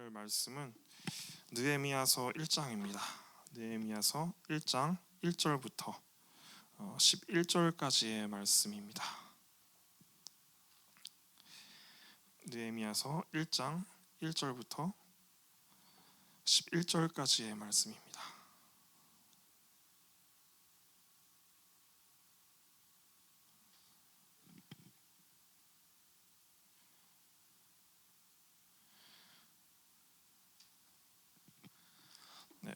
나눌 말씀은 느헤미야서 1장입니다. 느헤미야서 1장 1절부터 11절까지의 말씀입니다. 느헤미야서 1장 1절부터 11절까지의 말씀입니다. 네,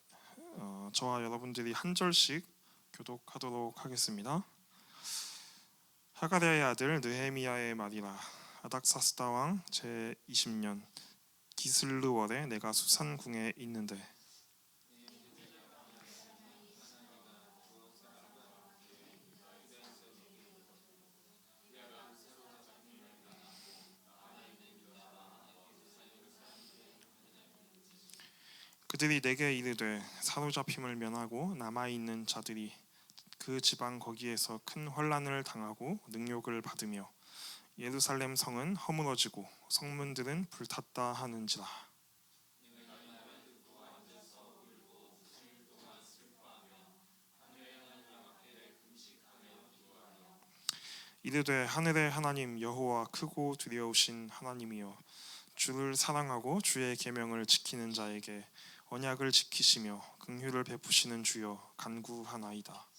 저와 여러분들이 한 절씩 교독하도록 하겠습니다. 하가랴의 아들 느헤미야의 말이라. 아닥사스다 왕 제20년 기슬르월에 내가 수산궁에 있는데 그들이 내게 이르되 사로잡힘을 면하고 남아있는 자들이 그 지방 거기에서 큰 환난을 당하고 능욕을 받으며 예루살렘 성은 허물어지고 성문들은 불탔다 하는지라. 이르되 하늘의 하나님 여호와 크고 두려우신 하나님이여 주를 사랑하고 주의 계명을 지키는 자에게 언약을 지키시며 긍휼을 베푸시는 주여 간구하나이다.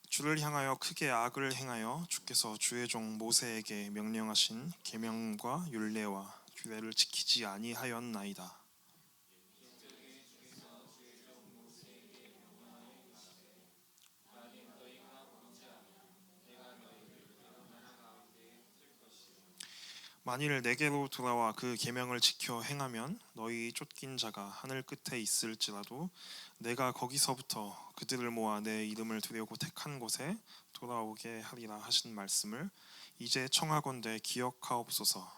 주를 향하여 크게 악을 행하여 주께서 주의 종 모세에게 명령하신 계명과 율례와 규례를 지키지 아니하였나이다. 만일 내게로 돌아와 그 계명을 지켜 행하면 너희 쫓긴 자가 하늘 끝에 있을지라도 내가 거기서부터 그들을 모아 내 이름을 두려고 택한 곳에 돌아오게 하리라 하신 말씀을 이제 청하건대 기억하옵소서.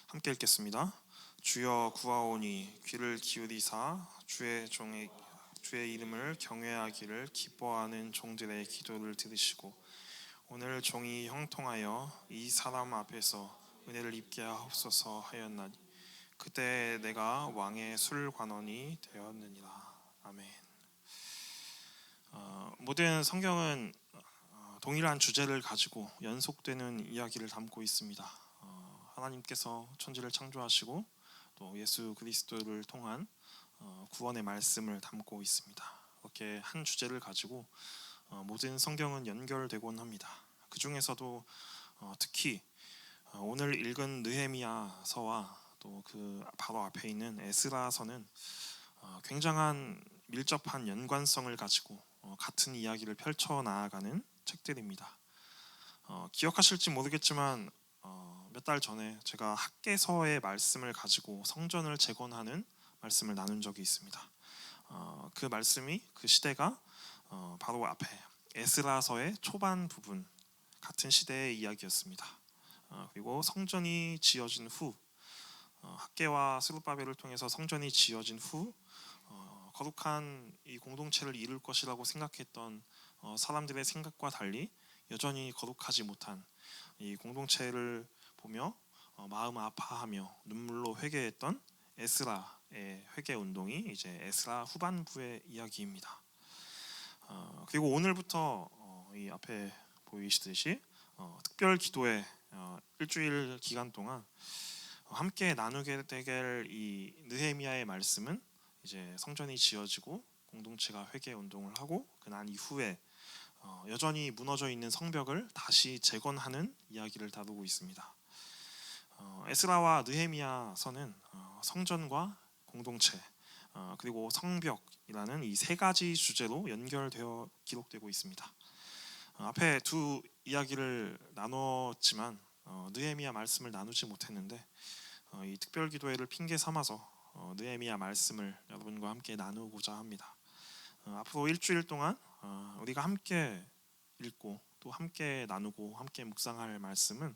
함께 읽겠습니다. 주여 구하오니 귀를 기울이사 주의 이름을 경외하기를 기뻐하는 종들의 기도를 들으시고 오늘 종이 형통하여 이 사람 앞에서 은혜를 입게 하옵소서 하였나니 그때 내가 왕의 술관원이 되었느니라. 아멘. 모든 성경은 동일한 주제를 가지고 연속되는 이야기를 담고 있습니다. 하나님께서 천지를 창조하시고 또 예수 그리스도를 통한 구원의 말씀을 담고 있습니다. 이렇게 한 주제를 가지고 모든 성경은 연결되곤 합니다. 그 중에서도 특히 오늘 읽은 느헤미야서와 또 그 바로 앞에 있는 에스라서는 굉장한 밀접한 연관성을 가지고 같은 이야기를 펼쳐 나아가는 책들입니다. 기억하실지 모르겠지만 몇 달 전에 제가 학개서의 말씀을 가지고 성전을 재건하는 말씀을 나눈 적이 있습니다. 그 말씀이 그 시대가 바로 앞에 에스라서의 초반 부분 같은 시대의 이야기였습니다. 그리고 성전이 지어진 후 학개와 스룹바벨을 통해서 성전이 지어진 후 거룩한 이 공동체를 이룰 것이라고 생각했던 사람들의 생각과 달리 여전히 거룩하지 못한 이 공동체를 보며 마음 아파하며 눈물로 회개했던 에스라의 회개 운동이 이제 에스라 후반부의 이야기입니다. 그리고 오늘부터 이 앞에 보이시듯이 특별 기도회 일주일 기간 동안 함께 나누게 될 이 느헤미야의 말씀은 이제 성전이 지어지고 공동체가 회개 운동을 하고 그날 이후에 여전히 무너져 있는 성벽을 다시 재건하는 이야기를 다루고 있습니다. 에스라와 느헤미야서는 성전과 공동체 그리고 성벽이라는 이 세 가지 주제로 연결되어 기록되고 있습니다. 앞에 두 이야기를 나눴지만 느헤미야 말씀을 나누지 못했는데 이 특별기도회를 핑계 삼아서 느헤미야 말씀을 여러분과 함께 나누고자 합니다. 앞으로 일주일 동안 우리가 함께 읽고 또 함께 나누고 함께 묵상할 말씀은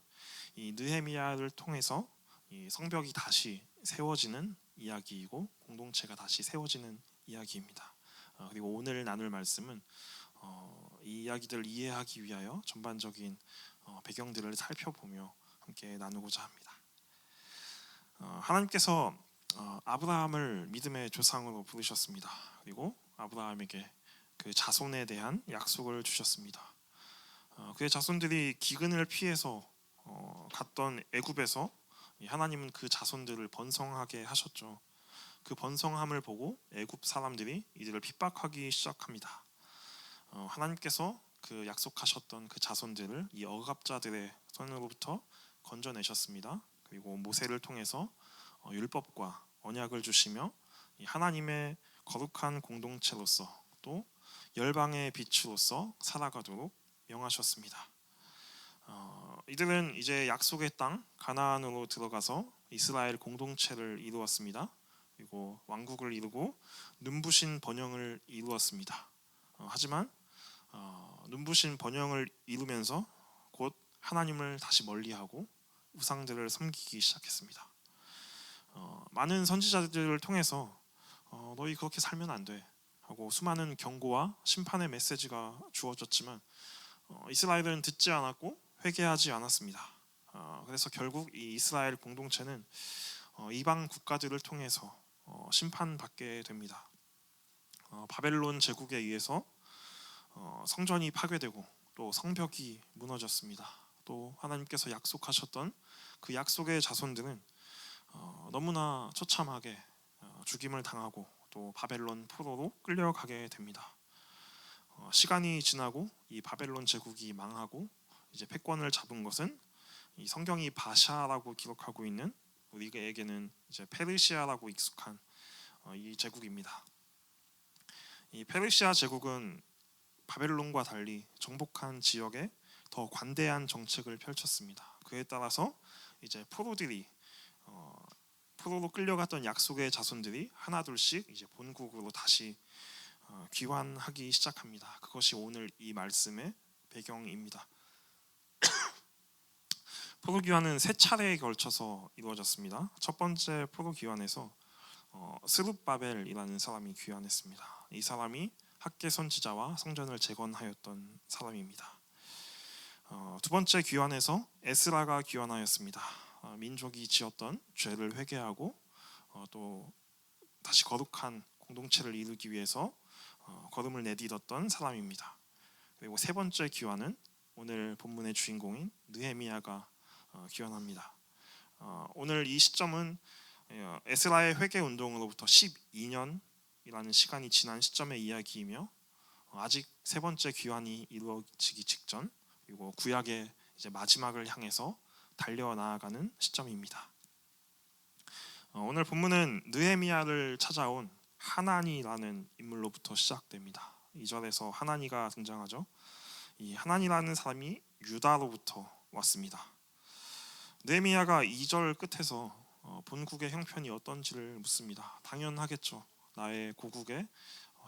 이 느헤미야를 통해서 이 성벽이 다시 세워지는 이야기이고 공동체가 다시 세워지는 이야기입니다. 그리고 오늘 나눌 말씀은 이 이야기들을 이해하기 위하여 전반적인 배경들을 살펴보며 함께 나누고자 합니다. 하나님께서 아브라함을 믿음의 조상으로 부르셨습니다. 그리고 아브라함에게 그 자손에 대한 약속을 주셨습니다. 그의 자손들이 기근을 피해서 갔던 애굽에서 하나님은 그 자손들을 번성하게 하셨죠. 그 번성함을 보고 애굽 사람들이 이들을 핍박하기 시작합니다. 하나님께서 그 약속하셨던 그 자손들을 이 억압자들의 손으로부터 건져내셨습니다. 그리고 모세를 통해서 율법과 언약을 주시며 하나님의 거룩한 공동체로서 또 열방의 빛으로서 살아가도록 명하셨습니다. 이들은 이제 약속의 땅 가나안으로 들어가서 이스라엘 공동체를 이루었습니다. 그리고 왕국을 이루고 눈부신 번영을 이루었습니다. 하지만 눈부신 번영을 이루면서 곧 하나님을 다시 멀리하고 우상들을 섬기기 시작했습니다. 많은 선지자들을 통해서 너희 그렇게 살면 안 돼 하고 수많은 경고와 심판의 메시지가 주어졌지만 이스라엘은 듣지 않았고 회개하지 않았습니다. 그래서 결국 이 이스라엘 공동체는 이방 국가들을 통해서 심판받게 됩니다. 바벨론 제국에 의해서 성전이 파괴되고 또 성벽이 무너졌습니다. 또 하나님께서 약속하셨던 그 약속의 자손들은 너무나 처참하게 죽임을 당하고 또 바벨론 포로로 끌려가게 됩니다. 시간이 지나고 이 바벨론 제국이 망하고 이제 패권을 잡은 것은 이 성경이 바샤라고 기록하고 있는 우리에게는 이제 페르시아라고 익숙한 이 제국입니다. 이 페르시아 제국은 바벨론과 달리 정복한 지역에 더 관대한 정책을 펼쳤습니다. 그에 따라서 이제 포로로 끌려갔던 약속의 자손들이 하나둘씩 이제 본국으로 다시 귀환하기 시작합니다. 그것이 오늘 이 말씀의 배경입니다. 포로 귀환은 세 차례에 걸쳐서 이루어졌습니다. 첫 번째 포로 귀환에서 스룹바벨이라는 사람이 귀환했습니다. 이 사람이 학개 선지자와 성전을 재건하였던 사람입니다. 두 번째 귀환에서 에스라가 귀환하였습니다. 민족이 지었던 죄를 회개하고 또 다시 거룩한 공동체를 이루기 위해서 걸음을 내딛었던 사람입니다. 그리고 세 번째 귀환은 오늘 본문의 주인공인 느헤미야가 귀환합니다. 오늘 이 시점은 에스라의 회개 운동으로부터 12년이라는 시간이 지난 시점의 이야기이며 아직 세 번째 귀환이 이루어지기 직전 그리고 구약의 이제 마지막을 향해서 달려나가는 시점입니다. 오늘 본문은 느헤미야를 찾아온 하나니라는 인물로부터 시작됩니다. 2절에서 하나니가 등장하죠. 이 하나니라는 사람이 유다로부터 왔습니다. 느헤미야가 2절 끝에서 본국의 형편이 어떤지를 묻습니다. 당연하겠죠. 나의 고국의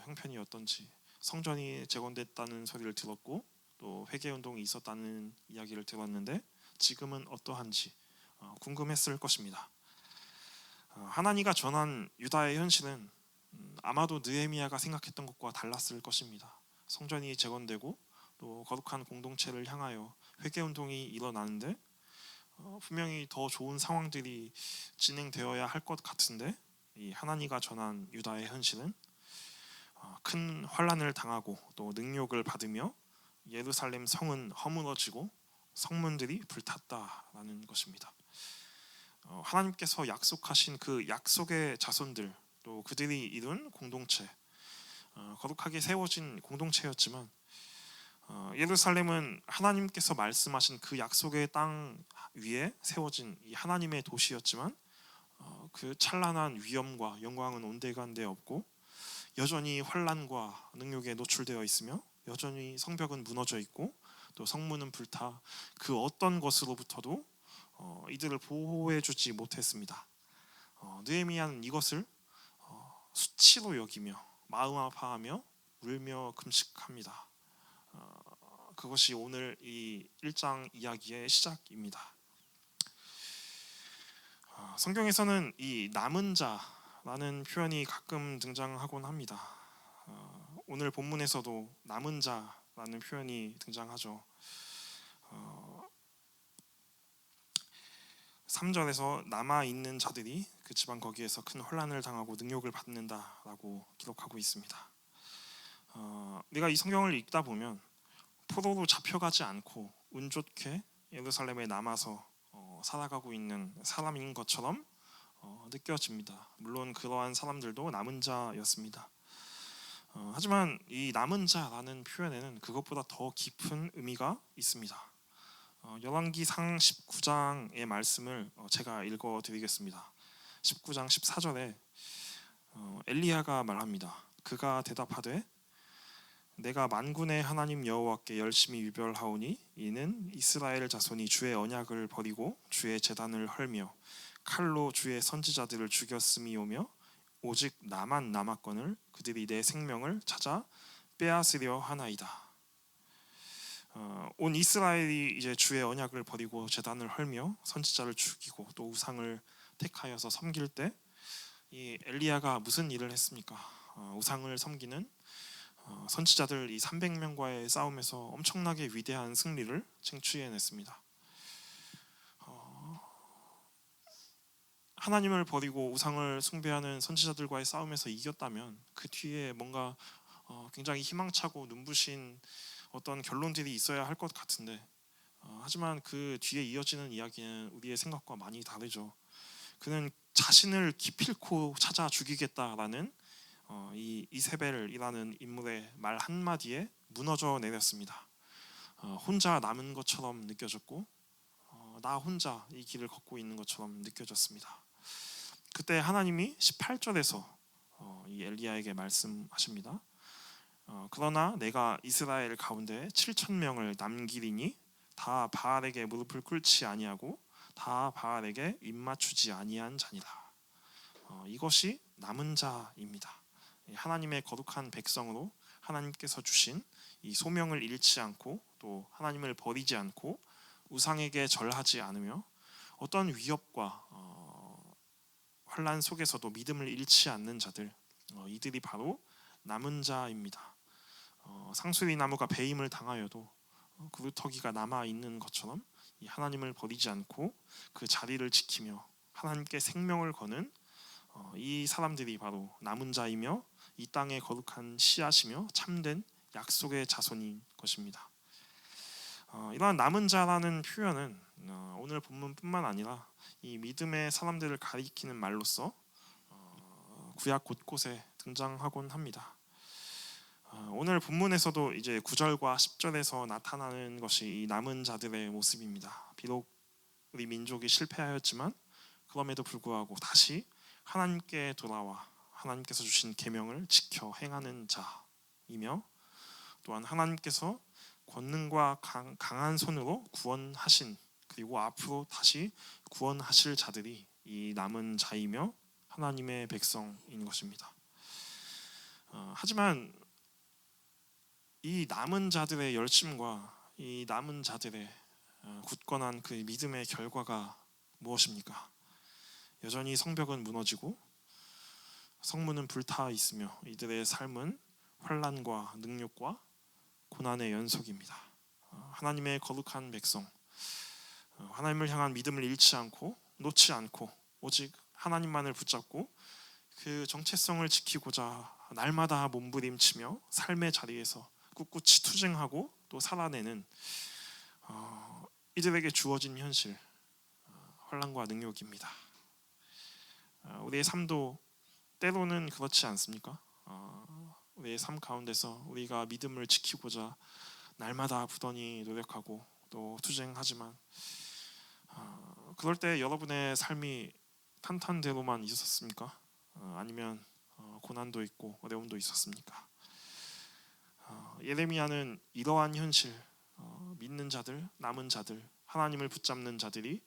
형편이 어떤지. 성전이 재건됐다는 소리를 들었고 또 회개운동이 있었다는 이야기를 들었는데 지금은 어떠한지 궁금했을 것입니다. 하나니가 전한 유다의 현실은 아마도 느헤미야가 생각했던 것과 달랐을 것입니다. 성전이 재건되고 또 거룩한 공동체를 향하여 회개운동이 일어나는데 분명히 더 좋은 상황들이 진행되어야 할 것 같은데 이 하나니가 전한 유다의 현실은 큰 환난을 당하고 또 능욕을 받으며 예루살렘 성은 허물어지고 성문들이 불탔다라는 것입니다. 하나님께서 약속하신 그 약속의 자손들 또 그들이 이룬 공동체 거룩하게 세워진 공동체였지만 예루살렘은 하나님께서 말씀하신 그 약속의 땅 위에 세워진 이 하나님의 도시였지만 그 찬란한 위엄과 영광은 온데간데 없고 여전히 환난과 능욕에 노출되어 있으며 여전히 성벽은 무너져 있고 또 성문은 불타 그 어떤 것으로부터도 이들을 보호해 주지 못했습니다. 느헤미야는 이것을 수치로 여기며 마음 아파하며 울며 금식합니다. 그것이 오늘 이 1장 이야기의 시작입니다. 성경에서는 이 남은 자라는 표현이 가끔 등장하곤 합니다. 오늘 본문에서도 남은 자라는 표현이 등장하죠. 3절에서 남아있는 자들이 그 집안 거기에서 큰 혼란을 당하고 능욕을 받는다라고 기록하고 있습니다. 내가 이 성경을 읽다 보면 포로로 잡혀가지 않고 운 좋게 예루살렘에 남아서 살아가고 있는 사람인 것처럼 느껴집니다. 물론 그러한 사람들도 남은 자였습니다. 하지만 이 남은 자라는 표현에는 그것보다 더 깊은 의미가 있습니다. 열왕기상 19장의 말씀을 제가 읽어드리겠습니다. 19장 14절에 엘리야가 말합니다. 그가 대답하되 내가 만군의 하나님 여호와께 열심히 위별하오니 이는 이스라엘 자손이 주의 언약을 버리고 주의 제단을 헐며 칼로 주의 선지자들을 죽였음이오며 오직 나만 남았거늘 그들이 내 생명을 찾아 빼앗으려 하나이다. 온 이스라엘이 이제 주의 언약을 버리고 제단을 헐며 선지자를 죽이고 또 우상을 택하여서 섬길 때 이 엘리야가 무슨 일을 했습니까? 우상을 섬기는 선지자들 이 300명과의 싸움에서 엄청나게 위대한 승리를 쟁취해냈습니다. 하나님을 버리고 우상을 숭배하는 선지자들과의 싸움에서 이겼다면 그 뒤에 뭔가 굉장히 희망차고 눈부신 어떤 결론들이 있어야 할 것 같은데 하지만 그 뒤에 이어지는 이야기는 우리의 생각과 많이 다르죠. 그는 자신을 기필코 찾아 죽이겠다라는 이 이세벨이라는 인물의 말 한마디에 무너져 내렸습니다. 혼자 남은 것처럼 느껴졌고 나 혼자 이 길을 걷고 있는 것처럼 느껴졌습니다. 그때 하나님이 18절에서 이 엘리야에게 말씀하십니다. 그러나 내가 이스라엘 가운데 7,000명을 남기리니 다 바알에게 무릎을 꿇지 아니하고 다 바알에게 입맞추지 아니한 자니라. 이것이 남은 자입니다. 하나님의 거룩한 백성으로 하나님께서 주신 이 소명을 잃지 않고 또 하나님을 버리지 않고 우상에게 절하지 않으며 어떤 위협과 환난 속에서도 믿음을 잃지 않는 자들, 이들이 바로 남은 자입니다. 상수리 나무가 배임을 당하여도 그루터기가 남아 있는 것처럼 이 하나님을 버리지 않고 그 자리를 지키며 하나님께 생명을 거는 이 사람들이 바로 남은 자이며 이 땅의 거룩한 씨앗이며 참된 약속의 자손인 것입니다. 이러한 남은 자라는 표현은 오늘 본문뿐만 아니라 이 믿음의 사람들을 가리키는 말로서 구약 곳곳에 등장하곤 합니다. 오늘 본문에서도 이제 9절과 10절에서 나타나는 것이 이 남은 자들의 모습입니다. 비록 우리 민족이 실패하였지만 그럼에도 불구하고 다시 하나님께 돌아와 하나님께서 주신 계명을 지켜 행하는 자이며 또한 하나님께서 권능과 강한 손으로 구원하신 그리고 앞으로 다시 구원하실 자들이 이 남은 자이며 하나님의 백성인 것입니다. 하지만 이 남은 자들의 열심과 이 남은 자들의 굳건한 그 믿음의 결과가 무엇입니까? 여전히 성벽은 무너지고 성문은 불타 있으며 이들의 삶은 환난과 능욕과 고난의 연속입니다. 하나님의 거룩한 백성, 하나님을 향한 믿음을 잃지 않고 놓지 않고 오직 하나님만을 붙잡고 그 정체성을 지키고자 날마다 몸부림치며 삶의 자리에서 꿋꿋이 투쟁하고 또 살아내는 이들에게 주어진 현실, 환난과 능욕입니다. 우리의 삶도 때로는 그렇지 않습니까? 우리의 삶 가운데서 우리가 믿음을 지키고자 날마다 부단히 노력하고 또 투쟁하지만 그럴 때 여러분의 삶이 탄탄대로만 있었습니까? 아니면 고난도 있고 어려움도 있었습니까? 예레미야는 이러한 현실, 믿는 자들, 남은 자들, 하나님을 붙잡는 자들이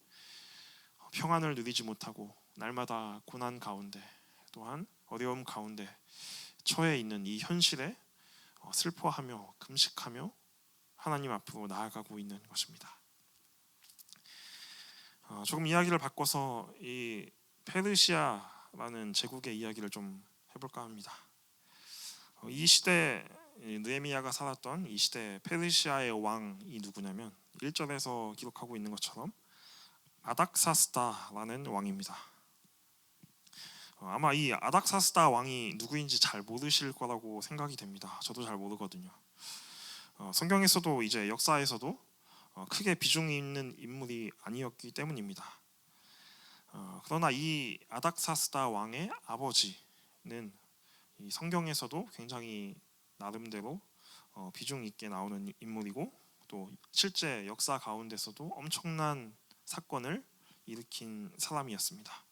평안을 누리지 못하고 날마다 고난 가운데 또한 어려움 가운데 처해 있는 이 현실에 슬퍼하며 금식하며 하나님 앞으로 나아가고 있는 것입니다. 조금 이야기를 바꿔서 이 페르시아라는 제국의 이야기를 좀 해볼까 합니다. 이 시대 느헤미야가 살았던 이 시대 페르시아의 왕이 누구냐면 1절에서 기록하고 있는 것처럼 아닥사스다라는 왕입니다. 아마 이 아닥사스다 왕이 누구인지 잘 모르실 거라고 생각이 됩니다. 저도 잘 모르거든요. 성경에서도 이제 역사에서도 크게 비중이 있는 인물이 아니었기 때문입니다. 그러나 이 아닥사스다 왕의 아버지는 이 성경에서도 굉장히 나름대로 비중 있게 나오는 인물이고 또 실제 역사 가운데서도 엄청난 사건을 일으킨 사람이었습니다.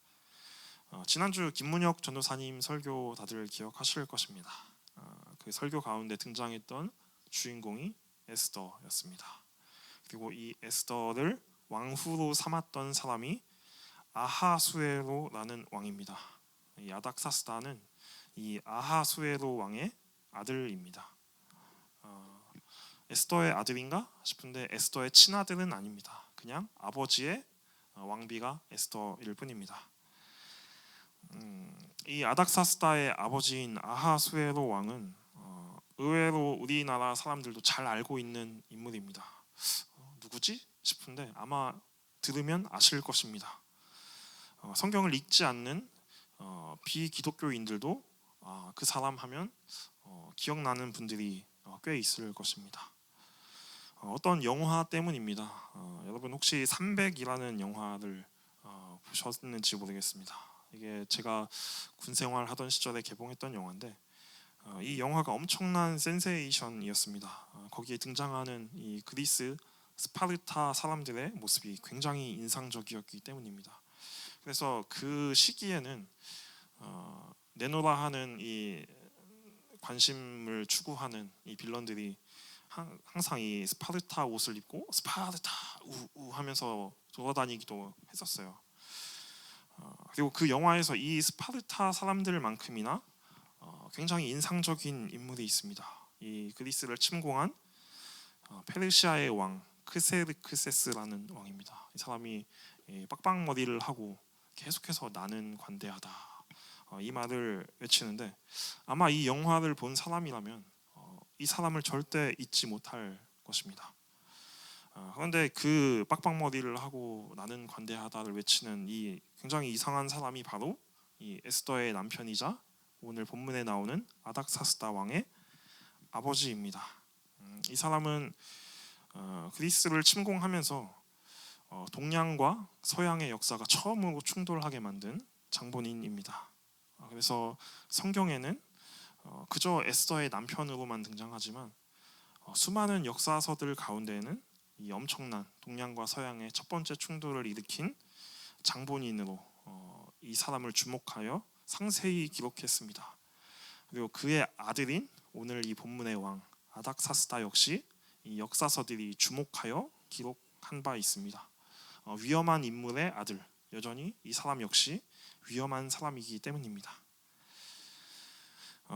지난주 김문혁 전도사님 설교 다들 기억하실 것입니다. 그 설교 가운데 등장했던 주인공이 에스더였습니다. 그리고 이 에스더를 왕후로 삼았던 사람이 아하수에로라는 왕입니다. 이 아닥사스다는 이 아하수에로 왕의 아들입니다. 에스더의 아들인가 싶은데 에스더의 친아들은 아닙니다. 그냥 아버지의 왕비가 에스더일 뿐입니다. 이 아닥사스다의 아버지인 아하수에로 왕은 의외로 우리나라 사람들도 잘 알고 있는 인물입니다. 누구지 싶은데 아마 들으면 아실 것입니다. 성경을 읽지 않는 비기독교인들도 그 사람 하면 기억나는 분들이 꽤 있을 것입니다. 어떤 영화 때문입니다. 여러분 혹시 300이라는 영화를 보셨는지 모르겠습니다. 이게 제가 군 생활하던 시절에 개봉했던 영화인데 이 영화가 엄청난 센세이션이었습니다. 거기에 등장하는 이 그리스 스파르타 사람들의 모습이 굉장히 인상적이었기 때문입니다. 그래서 그 시기에는 내노라 하는 이 관심을 추구하는 이 빌런들이 항상 이 스파르타 옷을 입고 스파르타 우우 하면서 돌아다니기도 했었어요. 그리고 그 영화에서 이 스파르타 사람들만큼이나 굉장히 인상적인 인물이 있습니다. 이 그리스를 침공한 페르시아의 왕 크세르크세스라는 왕입니다. 이 사람이 빡빡머리를 하고 계속해서 나는 관대하다 이 말을 외치는데 아마 이 영화를 본 사람이라면 이 사람을 절대 잊지 못할 것입니다. 그런데 그 빡빡머리를 하고 나는 관대하다를 외치는 이 굉장히 이상한 사람이 바로 이 에스더의 남편이자 오늘 본문에 나오는 아닥사스다 왕의 아버지입니다. 이 사람은 그리스를 침공하면서 동양과 서양의 역사가 처음으로 충돌하게 만든 장본인입니다. 그래서 성경에는 그저 에스더의 남편으로만 등장하지만 수많은 역사서들 가운데에는 이 엄청난 동양과 서양의 첫 번째 충돌을 일으킨 장본인으로 이 사람을 주목하여 상세히 기록했습니다. 그리고 그의 아들인 오늘 이 본문의 왕 아닥사스다 역시 이 역사서들이 주목하여 기록한 바 있습니다. 위험한 인물의 아들, 여전히 이 사람 역시 위험한 사람이기 때문입니다.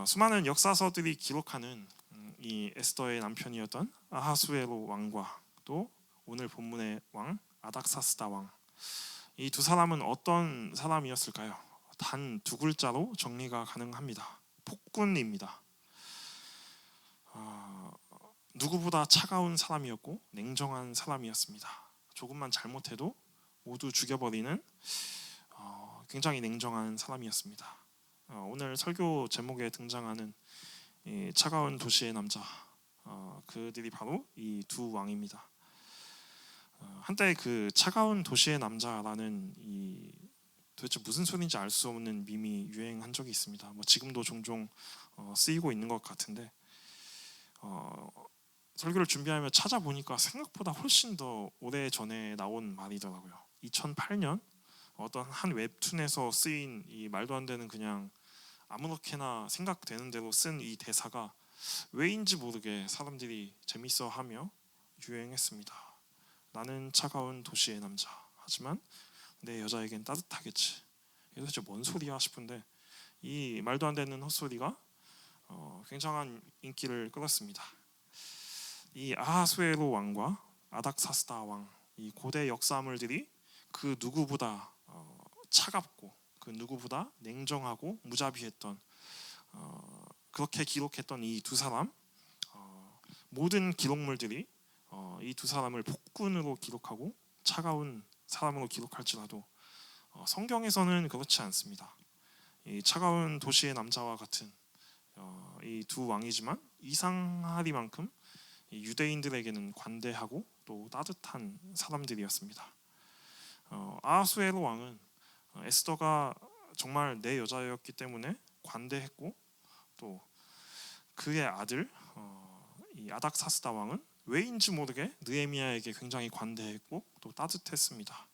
수많은 역사서들이 기록하는 이 에스더의 남편이었던 아하수에로 왕과 또 오늘 본문의 왕 아닥사스다 왕, 이 두 사람은 어떤 사람이었을까요? 단 두 글자로 정리가 가능합니다. 폭군입니다. 누구보다 차가운 사람이었고 냉정한 사람이었습니다. 조금만 잘못해도 모두 죽여버리는 굉장히 냉정한 사람이었습니다. 오늘 설교 제목에 등장하는 이 차가운 도시의 남자, 그들이 바로 이 두 왕입니다. 한때 그 차가운 도시의 남자라는 이 도대체 무슨 소리인지 알 수 없는 밈이 유행한 적이 있습니다. 지금도 종종 쓰이고 있는 것 같은데 설교를 준비하며 찾아보니까 생각보다 훨씬 더 오래 전에 나온 말이더라고요. 2008년 어떤 한 웹툰에서 쓰인 이 말도 안 되는 그냥 아무렇게나 생각되는 대로 쓴 이 대사가 왜인지 모르게 사람들이 재밌어하며 유행했습니다. 나는 차가운 도시의 남자, 하지만 내 여자에겐 따뜻하겠지. 이게 도대체 뭔 소리야 싶은데 이 말도 안 되는 헛소리가 굉장한 인기를 끌었습니다. 이 아하수에로 왕과 아닥사스다 왕, 이 고대 역사물들이 그 누구보다 차갑고 그 누구보다 냉정하고 무자비했던 그렇게 기록했던 이 두 사람, 모든 기록물들이 이 두 사람을 폭군으로 기록하고 차가운 사람으로 기록할지라도 성경에서는 그렇지 않습니다. 이 차가운 도시의 남자와 같은 이 두 왕이지만 이상하리만큼 유대인들에게는 관대하고 또 따뜻한 사람들이었습니다. 아하수에로 왕은 에스더가 정말 내 여자였기 때문에 관대했고 또 그의 아들 이 아닥사스다 왕은 왜인지 모르게 느헤미야에게 굉장히 관대했고 또 따뜻했습니다.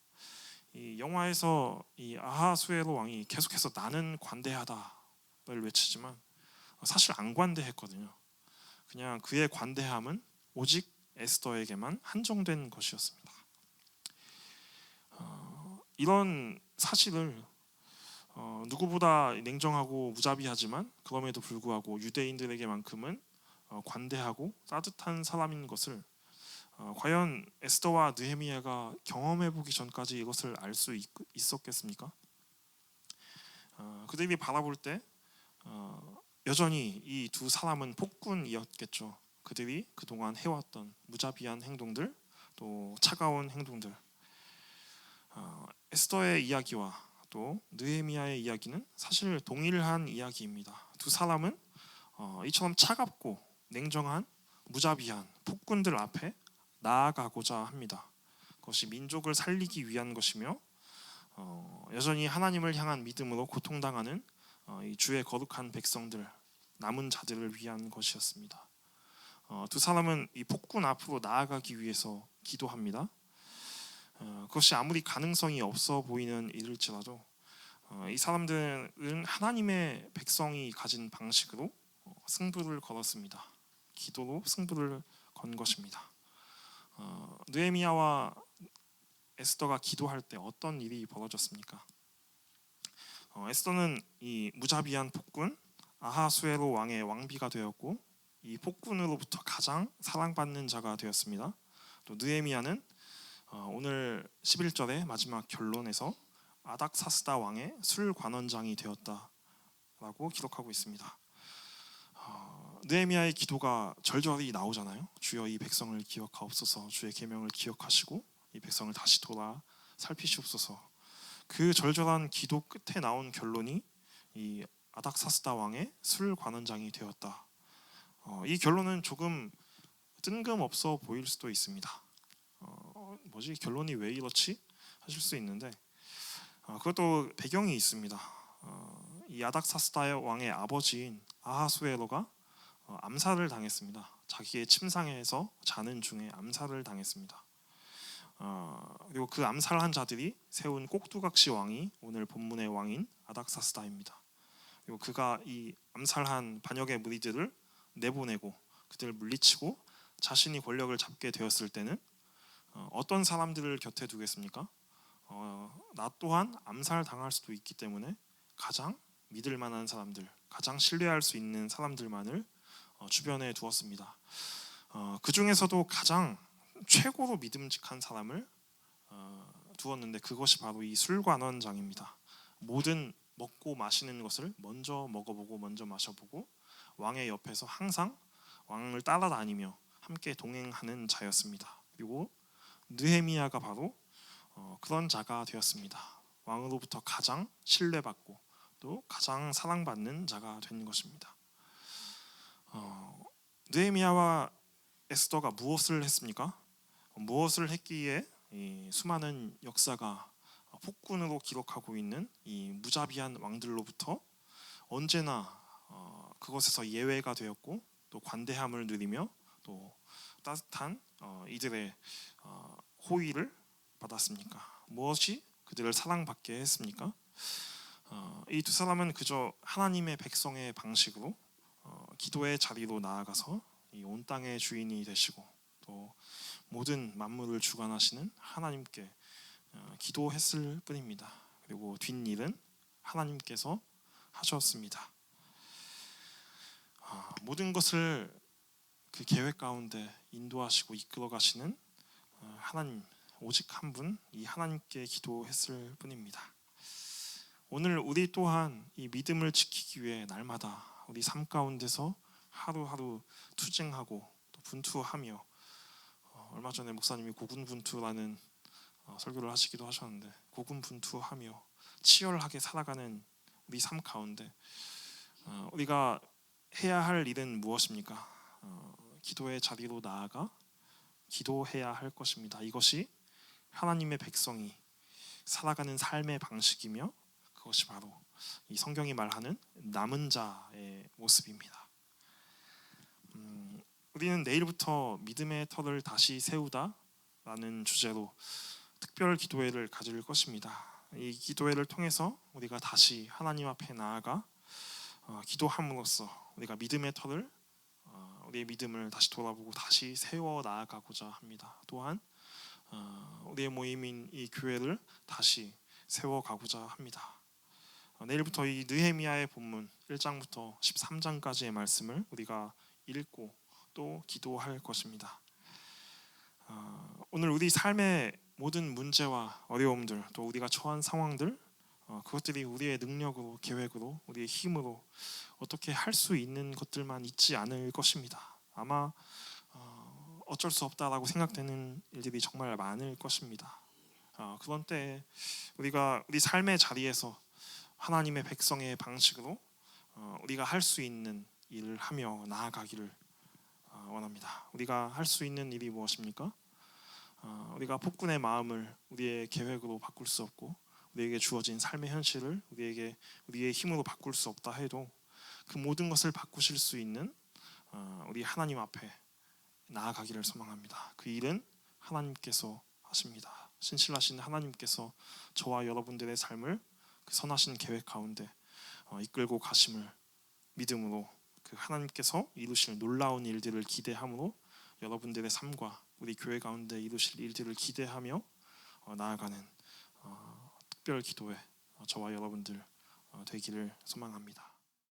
이 영화에서 이 아하수에로 왕이 계속해서 나는 관대하다를 외치지만 사실 안 관대했거든요. 그냥 그의 관대함은 오직 에스더에게만 한정된 것이었습니다. 이런 사실을 누구보다 냉정하고 무자비하지만 그럼에도 불구하고 유대인들에게만큼은 관대하고 따뜻한 사람인 것을 과연 에스더와 느헤미야가 경험해보기 전까지 이것을 알 수 있었겠습니까? 그들이 바라볼 때 여전히 이 두 사람은 폭군이었겠죠. 그들이 그동안 해왔던 무자비한 행동들, 또 차가운 행동들. 에스더의 이야기와 또 느헤미야의 이야기는 사실 동일한 이야기입니다. 두 사람은 이처럼 차갑고 냉정한 무자비한 폭군들 앞에 나아가고자 합니다. 그것이 민족을 살리기 위한 것이며 여전히 하나님을 향한 믿음으로 고통당하는 이 주의 거룩한 백성들, 남은 자들을 위한 것이었습니다. 두 사람은 이 폭군 앞으로 나아가기 위해서 기도합니다. 그것이 아무리 가능성이 없어 보이는 일일지라도 이 사람들은 하나님의 백성이 가진 방식으로 승부를 걸었습니다. 기도로 승부를 건 것입니다. 느헤미야와 에스더가 기도할 때 어떤 일이 벌어졌습니까? 에스더는 이 무자비한 폭군 아하수에로 왕의 왕비가 되었고 이 폭군으로부터 가장 사랑받는 자가 되었습니다. 또 느헤미야는 오늘 11절의 마지막 결론에서 아닥사스다 왕의 술관원장이 되었다라고 기록하고 있습니다. 느헤미야의 기도가 절절히 나오잖아요. 주여 이 백성을 기억하옵소서, 주의 계명을 기억하시고 이 백성을 다시 돌아 살피시옵소서. 그 절절한 기도 끝에 나온 결론이 이 아닥사스다 왕의 술관원장이 되었다. 이 결론은 조금 뜬금없어 보일 수도 있습니다. 뭐지 결론이 왜 이렇지 하실 수 있는데 그것도 배경이 있습니다. 이 아닥사스다 왕의 아버지인 아하수에로가 암살을 당했습니다. 자기의 침상에서 자는 중에 암살을 당했습니다. 그리고 그 암살한 자들이 세운 꼭두각시 왕이 오늘 본문의 왕인 아닥사스다입니다. 그리고 그가 이 암살한 반역의 무리들을 내보내고 그들을 물리치고 자신이 권력을 잡게 되었을 때는 어떤 사람들을 곁에 두겠습니까? 나 또한 암살당할 수도 있기 때문에 가장 믿을 만한 사람들, 가장 신뢰할 수 있는 사람들만을 주변에 두었습니다. 그 중에서도 가장 최고로 믿음직한 사람을 두었는데 그것이 바로 이 술관원장입니다. 모든 먹고 마시는 것을 먼저 먹어보고 먼저 마셔보고 왕의 옆에서 항상 왕을 따라다니며 함께 동행하는 자였습니다. 그리고 느헤미야가 바로 그런 자가 되었습니다. 왕으로부터 가장 신뢰받고 또 가장 사랑받는 자가 된 것입니다. 느헤미야와 에스더가 무엇을 했습니까? 무엇을 했기에 이 수많은 역사가 폭군으로 기록하고 있는 이 무자비한 왕들로부터 언제나 그것에서 예외가 되었고 또 관대함을 누리며 또 따뜻한 이들의 호의를 받았습니까? 무엇이 그들을 사랑받게 했습니까? 이 두 사람은 그저 하나님의 백성의 방식으로 기도의 자리로 나아가서 이 온 땅의 주인이 되시고 또 모든 만물을 주관하시는 하나님께 기도했을 뿐입니다. 그리고 뒷일은 하나님께서 하셨습니다. 모든 것을 그 계획 가운데 인도하시고 이끌어 가시는 하나님, 오직 한 분, 이 하나님께 기도했을 뿐입니다. 오늘 우리 또한 이 믿음을 지키기 위해 날마다 우리 삶 가운데서 하루하루 투쟁하고 또 분투하며, 얼마 전에 목사님이 고군분투라는 설교를 하시기도 하셨는데, 고군분투하며 치열하게 살아가는 우리 삶 가운데 우리가 해야 할 일은 무엇입니까? 기도의 자리로 나아가 기도해야 할 것입니다. 이것이 하나님의 백성이 살아가는 삶의 방식이며, 그것이 바로 이 성경이 말하는 남은 자의 모습입니다. 우리는 내일부터 믿음의 터를 다시 세우다 라는 주제로 특별 기도회를 가질 것입니다. 이 기도회를 통해서 우리가 다시 하나님 앞에 나아가 기도함으로써 우리가 믿음의 터를, 우리의 믿음을 다시 돌아보고 다시 세워 나아가고자 합니다. 또한 우리의 모임인 이 교회를 다시 세워가고자 합니다. 내일부터 이 느헤미야의 본문 1장부터 13장까지의 말씀을 우리가 읽고 또 기도할 것입니다. 오늘 우리 삶의 모든 문제와 어려움들, 또 우리가 처한 상황들, 그것들이 우리의 능력으로, 계획으로, 우리의 힘으로 어떻게 할 수 있는 것들만 있지 않을 것입니다. 아마 어쩔 수 없다라고 생각되는 일들이 정말 많을 것입니다. 그런 때에 우리가 우리 삶의 자리에서 하나님의 백성의 방식으로 우리가 할 수 있는 일을 하며 나아가기를 원합니다. 우리가 할 수 있는 일이 무엇입니까? 우리가 폭군의 마음을 우리의 계획으로 바꿀 수 없고, 우리에게 주어진 삶의 현실을 우리의 힘으로 바꿀 수 없다 해도 그 모든 것을 바꾸실 수 있는 우리 하나님 앞에 나아가기를 소망합니다. 그 일은 하나님께서 하십니다. 신실하신 하나님께서 저와 여러분들의 삶을 그 선하신 계획 가운데 이끌고 가심을 믿음으로, 그 하나님께서 이루실 놀라운 일들을 기대함으로 여러분들의 삶과 우리 교회 가운데 이루실 일들을 기대하며 나아가는 특별 기도회 저와 여러분들 되기를 소망합니다.